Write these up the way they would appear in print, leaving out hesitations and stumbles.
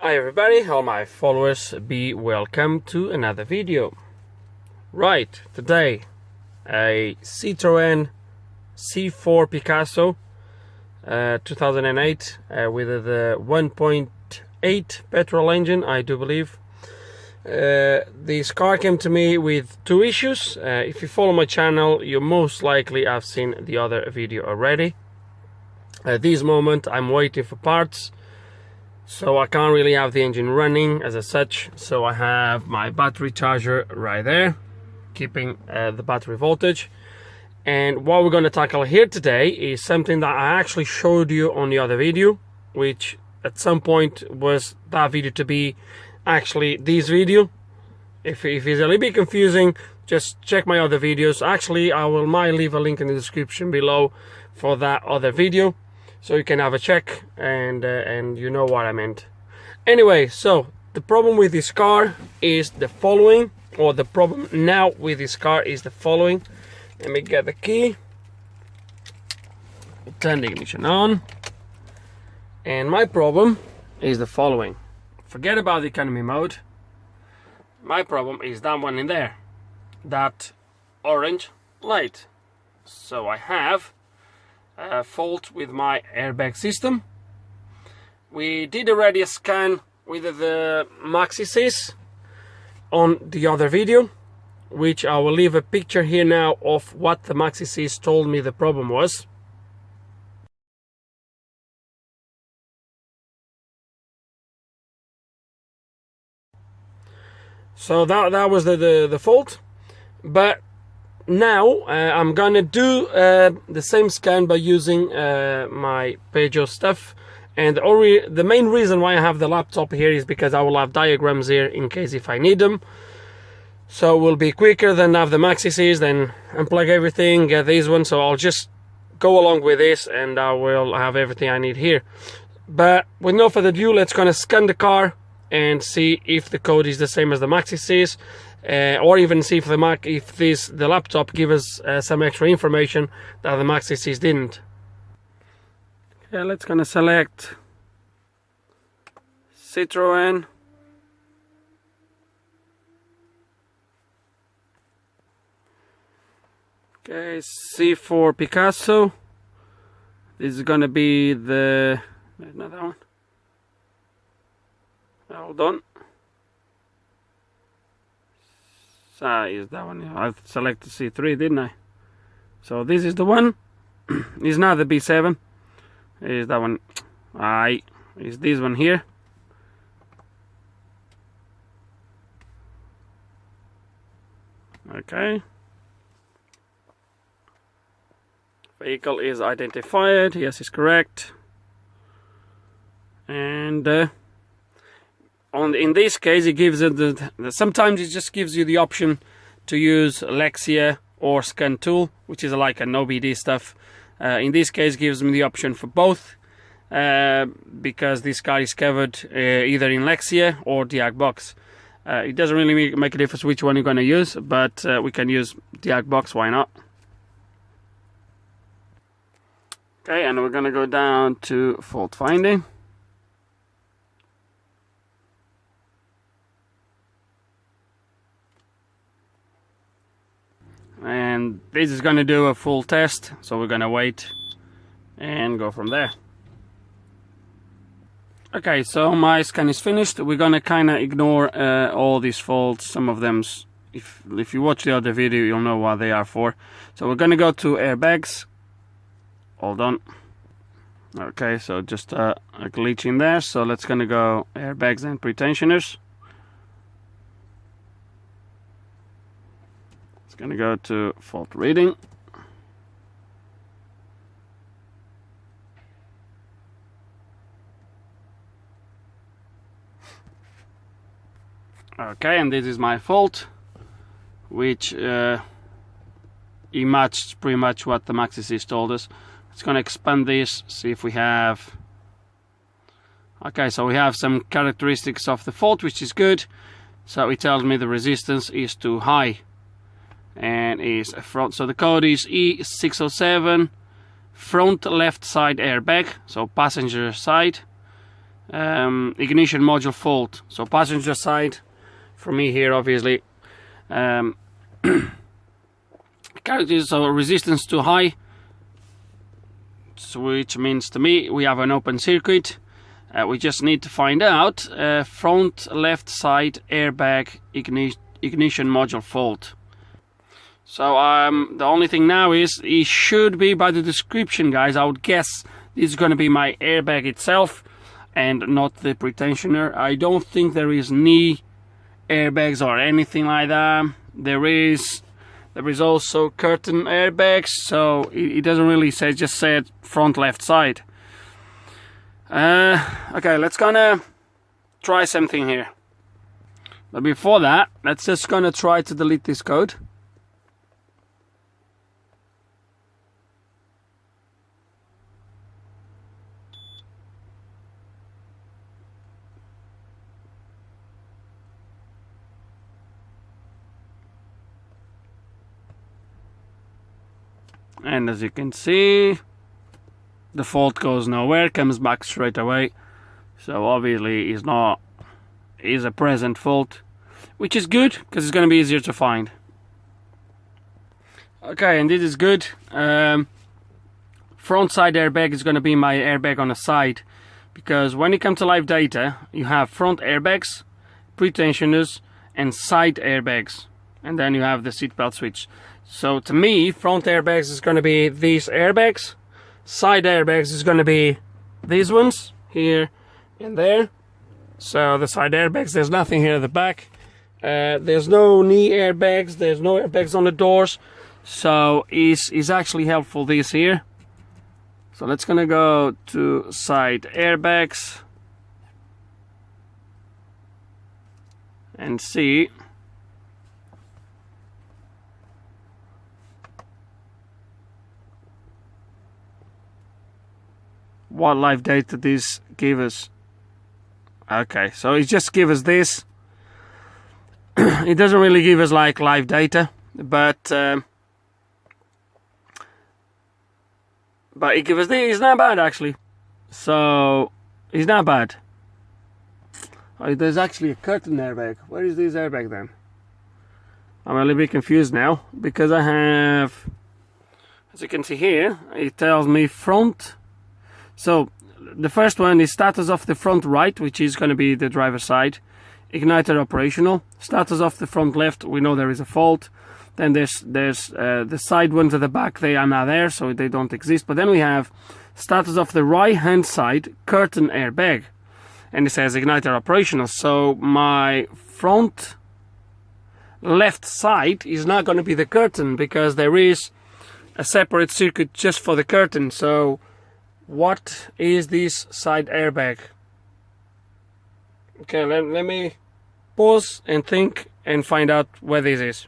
Hi everybody, all my followers, be welcome to another video. Right, today a Citroen C4 Picasso 2008 with the 1.8 petrol engine, I do believe. This car came to me with two issues. If you follow my channel, you most likely have seen the other video already. At this moment I'm waiting for parts, so I can't really have the engine running as such. So I have my battery charger right there, keeping the battery voltage. And what we're going to tackle here today is something that I actually showed you on the other video, which at some point was that video to be actually this video. If it's a little bit confusing, just check my other videos. Actually, might leave a link in the description below for that other video, so you can have a check and you know what I meant. Anyway, so the problem with this car is the following, or the problem now with this car is the following. Let me get the key, turn the ignition on, and my problem is the following. Forget about the economy mode. My problem is that one in there, that orange light. So I have a fault with my airbag system. We did already a scan with the Maxi on the other video, which I will leave a picture here now of what the Maxi told me the problem was. So that was the fault. But now I'm gonna do the same scan by using my Peugeot stuff. And the main reason why I have the laptop here is because I will have diagrams here in case if I need them. So it will be quicker than have the Maxi, then unplug everything, get this one. So I'll just go along with this and I will have everything I need here. But with no further ado, let's gonna scan the car and see if the code is the same as the Maxi, or even see if the laptop gives us some extra information that the Maxi didn't. Okay, let's gonna select Citroen. Okay, C4 Picasso. This is gonna be the another one. Hold on. So is that one? I selected C3, didn't I? So this is the one. It's not the B7. Is that one? Is this one here? Okay. Vehicle is identified. Yes, it's correct. And in this case, it gives it sometimes it just gives you the option to use Lexia or Scan Tool, which is like an OBD stuff. In this case, gives me the option for both, because this car is covered either in Lexia or Diagnostic. It doesn't really make a difference which one you're going to use, but we can use Diagnostic, why not? Okay, and we're going to go down to fault finding. And this is going to do a full test, so we're going to wait and go from there. Okay, so my scan is finished. We're going to kind of ignore all these faults. Some of them, if you watch the other video, you'll know what they are for. So we're going to go to airbags. Hold on. Okay, so just a glitch in there. So let's going to go airbags and pretensioners. Gonna go to fault reading. Okay, and this is my fault, which it matched pretty much what the Maxi told us. It's gonna expand this, see if we have. Okay, so we have some characteristics of the fault, which is good. So it tells me the resistance is too high. And is a front, so the code is E607 front left side airbag, so passenger side. ignition module fault. So passenger side, for me here obviously, characteristics of resistance too high, so which means to me we have an open circuit. We just need to find out front left side airbag ignition module fault. So the only thing now is, it should be by the description, guys, I would guess this is going to be my airbag itself and not the pretensioner. I don't think there is knee airbags or anything like that. There is also curtain airbags, so it doesn't really say, just said front left side. Okay, let's gonna try something here. But before that, let's just gonna try to delete this code. And as you can see, the fault goes nowhere, comes back straight away. So obviously is a present fault, which is good because it's going to be easier to find. Okay, and this is good. Front side airbag is going to be my airbag on the side, because when it comes to live data, you have front airbags, pretensioners, and side airbags, and then you have the seatbelt switch. So to me, front airbags is going to be these airbags, side airbags is going to be these ones here and there. So the side airbags, there's nothing here at the back. There's no knee airbags, there's no airbags on the doors, so is actually helpful this here. So let's gonna go to side airbags and see what live data this gives us. Okay, so it just gives us this. It doesn't really give us like live data, but it gives us this. It's not bad actually. So it's not bad. Oh, there's actually a curtain airbag. Where is this airbag then? I'm a little bit confused now, because I have, as you can see here, it tells me front. So the first one is status of the front right, which is going to be the driver's side. Igniter operational. Status of the front left, we know there is a fault. Then there's the side ones at the back, they are not there, so they don't exist. But then we have status of the right hand side curtain airbag, and it says igniter operational. So my front left side is not going to be the curtain, because there is a separate circuit just for the curtain. So what is this side airbag? Okay, let me pause and think and find out where this is.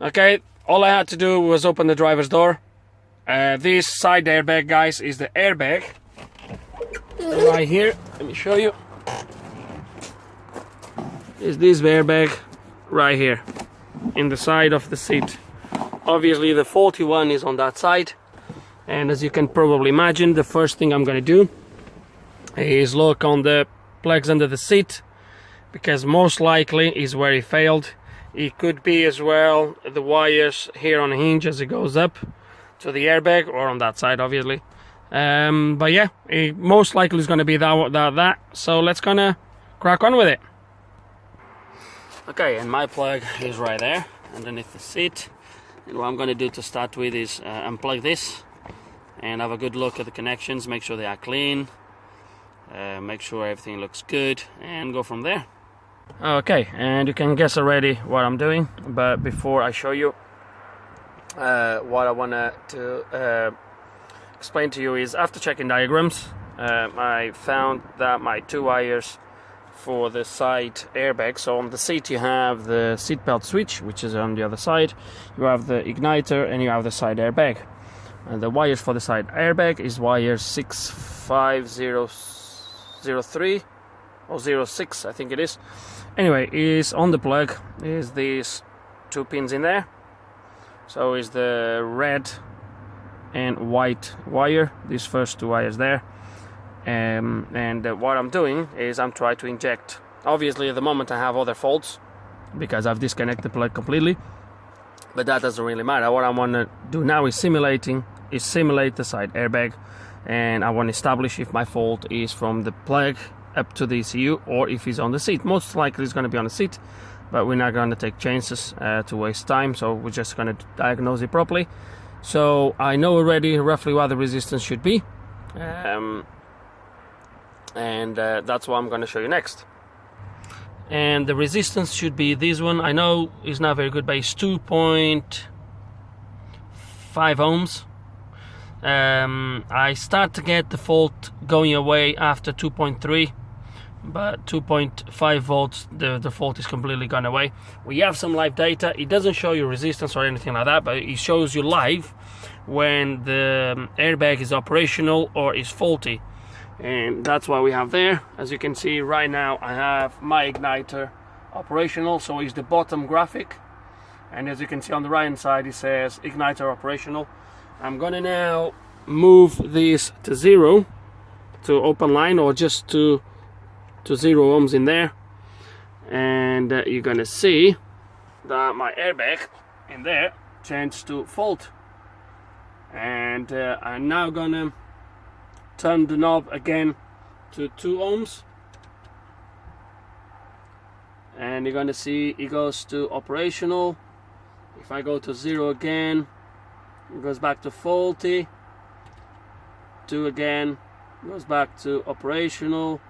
Okay, all I had to do was open the driver's door. This side airbag, guys, is the airbag right here. Let me show you. Is this airbag right here in the side of the seat. Obviously the faulty one is on that side, and as you can probably imagine, the first thing I'm going to do is look on the plugs under the seat, because most likely is where it failed. It could be as well the wires here on the hinge as it goes up to the airbag, or on that side obviously. But yeah, it most likely is going to be that. So let's gonna crack on with it. Okay, and my plug is right there underneath the seat, and what I'm going to do to start with is unplug this and have a good look at the connections, make sure they are clean, make sure everything looks good, and go from there. Okay, and you can guess already what I'm doing, but before I show you what I want to explain to you is, after checking diagrams, I found that my two wires for the side airbag, so on the seat you have the seatbelt switch, which is on the other side, you have the igniter, and you have the side airbag. And the wires for the side airbag is wire 65003 or 06, I think it is. Anyway, is on the plug is these two pins in there. So is the red and white wire, these first two wires there, What I'm doing is I'm trying to inject. Obviously at the moment I have other faults because I've disconnected the plug completely, but that doesn't really matter. What I want to do now is simulate the side airbag, and I want to establish if my fault is from the plug up to the ECU or if it's on the seat. Most likely it's going to be on the seat, but we're not going to take chances to waste time, so we're just going to diagnose it properly. So I know already roughly what the resistance should be, that's what I'm going to show you next. And the resistance should be this one. I know it's not very good, but it's 2.5 ohms. I start to get the fault going away after 2.3, but 2.5 volts the fault is completely gone away. We have some live data. It doesn't show you resistance or anything like that, but it shows you live when the airbag is operational or is faulty, and that's what we have there. As you can see right now, I have my igniter operational, so it's the bottom graphic, and as you can see on the right hand side it says igniter operational. I'm gonna now move this to 0 to open line, or just to 0 ohms in there, and you're gonna see that my airbag in there changed to fault. And I'm now gonna turn the knob again to 2 ohms, and you're gonna see it goes to operational. If I go to 0 again, it goes back to faulty. 2 again, goes back to operational,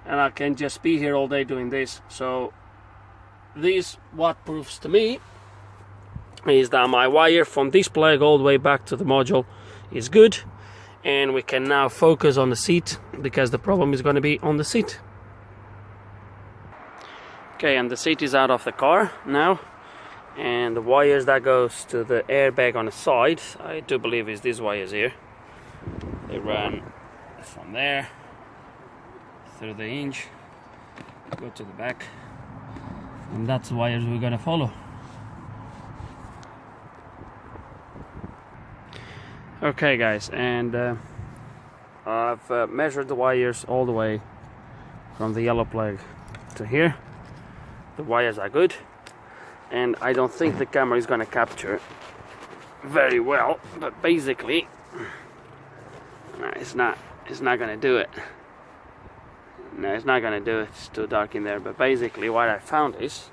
and I can just be here all day doing this. So this what proves to me is that my wire from this plug all the way back to the module is good, and we can now focus on the seat, because the problem is going to be on the seat. Okay, and the seat is out of the car now, and the wires that goes to the airbag on the side, I do believe is these wires here. They run from there through the hinge, go to the back, and that's the wires we're gonna follow. Okay guys, and I've measured the wires all the way from the yellow plug to here. The wires are good, and I don't think the camera is gonna capture very well, but basically it's not gonna do it. No, it's not gonna do it, it's too dark in there. But basically what I found is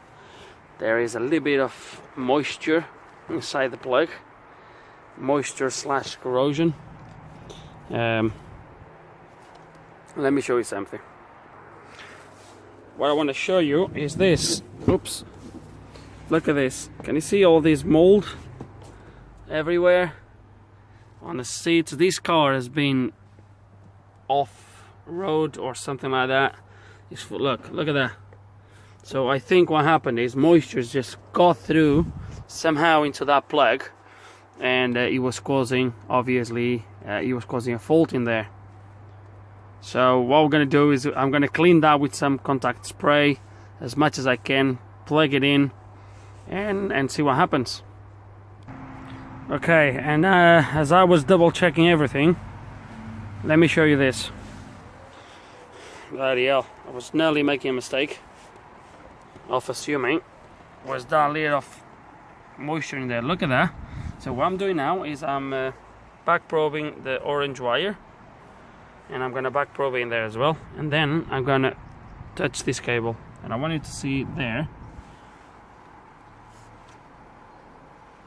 there is a little bit of moisture inside the plug, moisture / corrosion. Let me show you something. What I want to show you is this. Oops, look at this. Can you see all this mold everywhere on the seats? This car has been off road or something like that. Look at that. So I think what happened is moisture just got through somehow into that plug, and it was causing, obviously, it was causing a fault in there. So what we're going to do is I'm going to clean that with some contact spray as much as I can, plug it in, and see what happens. Okay, and as I was double checking everything, let me show you this. Bloody hell, I was nearly making a mistake of assuming was that little of moisture in there. Look at that. So what I'm doing now is I'm back probing the orange wire, and I'm gonna back probe in there as well, and then I'm gonna touch this cable, and I want you to see there.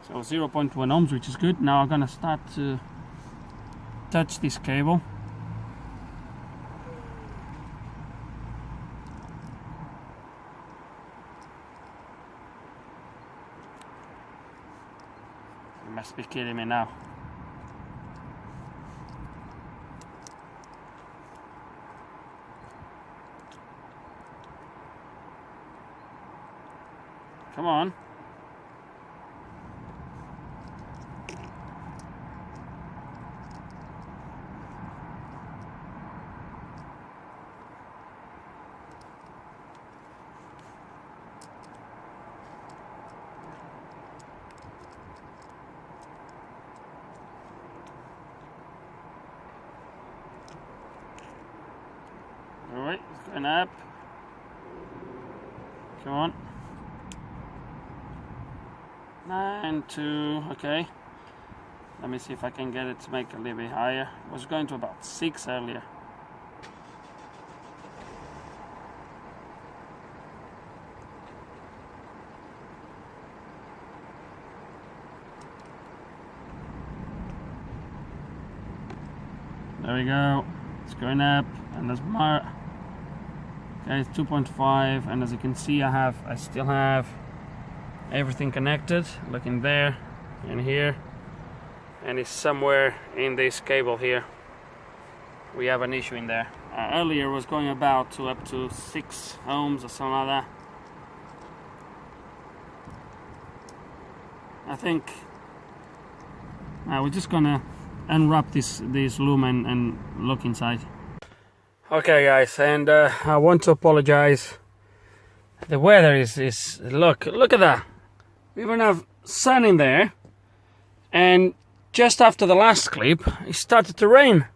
So 0.1 ohms, which is good. Now I'm gonna start to touch this cable. You must be kidding me now. Come on. Okay, it's going up. Come on. 9, 2, okay. Let me see if I can get it to make a little bit higher. It was going to about 6 earlier. There we go. It's going up, and there's more. Okay, it's 2.5, and as you can see, I still have everything connected. Look in there, and here, and it's somewhere in this cable here. We have an issue in there. Earlier was going about to up to 6 ohms or something like that. I think we're just gonna unwrap this loom and look inside. Okay guys, and I want to apologize. The weather is look at that. We even have sun in there, and just after the last clip it started to rain.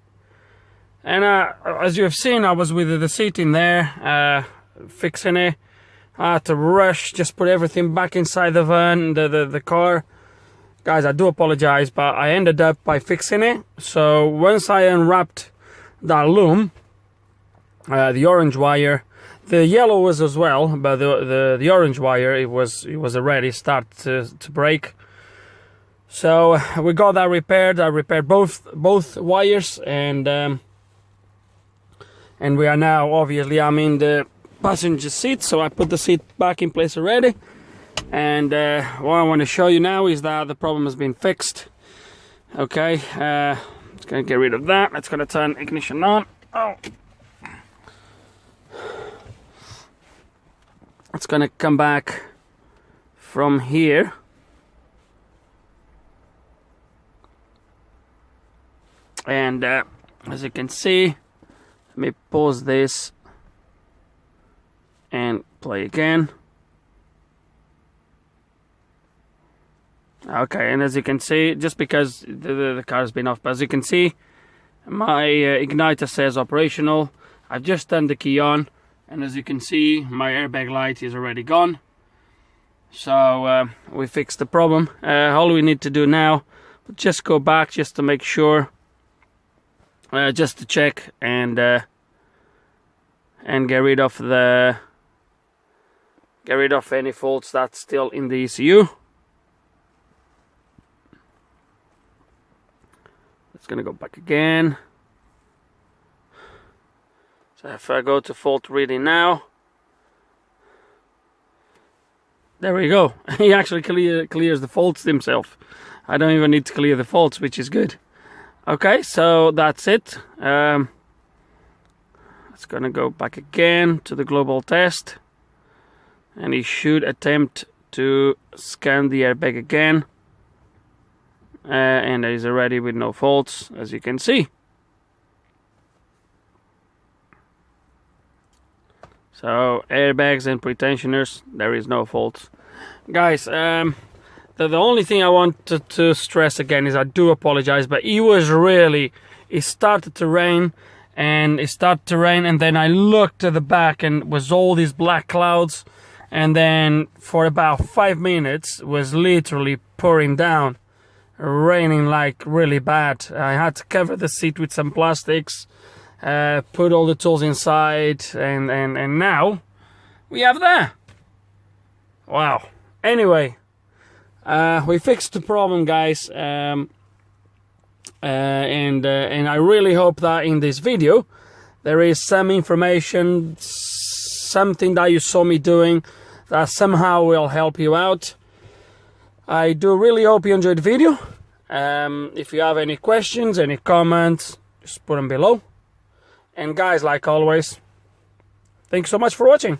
And as you have seen, I was with the seat in there fixing it. I had to rush, just put everything back inside the van, the car. Guys, I do apologize, but I ended up by fixing it. So once I unwrapped that loom, the orange wire, the yellow was as well, but the orange wire, it was already start to break. So we got that repaired. I repaired both wires, and we are now, obviously, I'm in the passenger seat, so I put the seat back in place already. And what I want to show you now is that the problem has been fixed. Okay, it's gonna get rid of that. It's gonna turn ignition on. Oh, it's gonna come back from here. And as you can see, let me pause this and play again. Okay, and as you can see, just because the car has been off, but as you can see, my igniter says operational. I've just turned the key on, and as you can see, my airbag light is already gone. So we fixed the problem. All we need to do now, just go back just to make sure, just to check and get rid of any faults that's still in the ECU. It's gonna go back again. So if I go to fault reading now, there we go. He actually clears the faults himself. I don't even need to clear the faults, which is good. Okay, so that's it. It's gonna go back again to the global test, and he should attempt to scan the airbag again. And it is already with no faults, as you can see. So airbags and pretensioners, there is no faults. Guys, the only thing I wanted to stress again is I do apologize, but it started to rain, and then I looked at the back and it was all these black clouds, and then for about 5 minutes was literally pouring down. Raining like really bad. I had to cover the seat with some plastics, put all the tools inside, and now we have that. Wow. Anyway, we fixed the problem, guys, and I really hope that in this video there is some information, something that you saw me doing that somehow will help you out. I do really hope you enjoyed the video. If you have any questions, any comments, just put them below. And guys, like always, thanks so much for watching.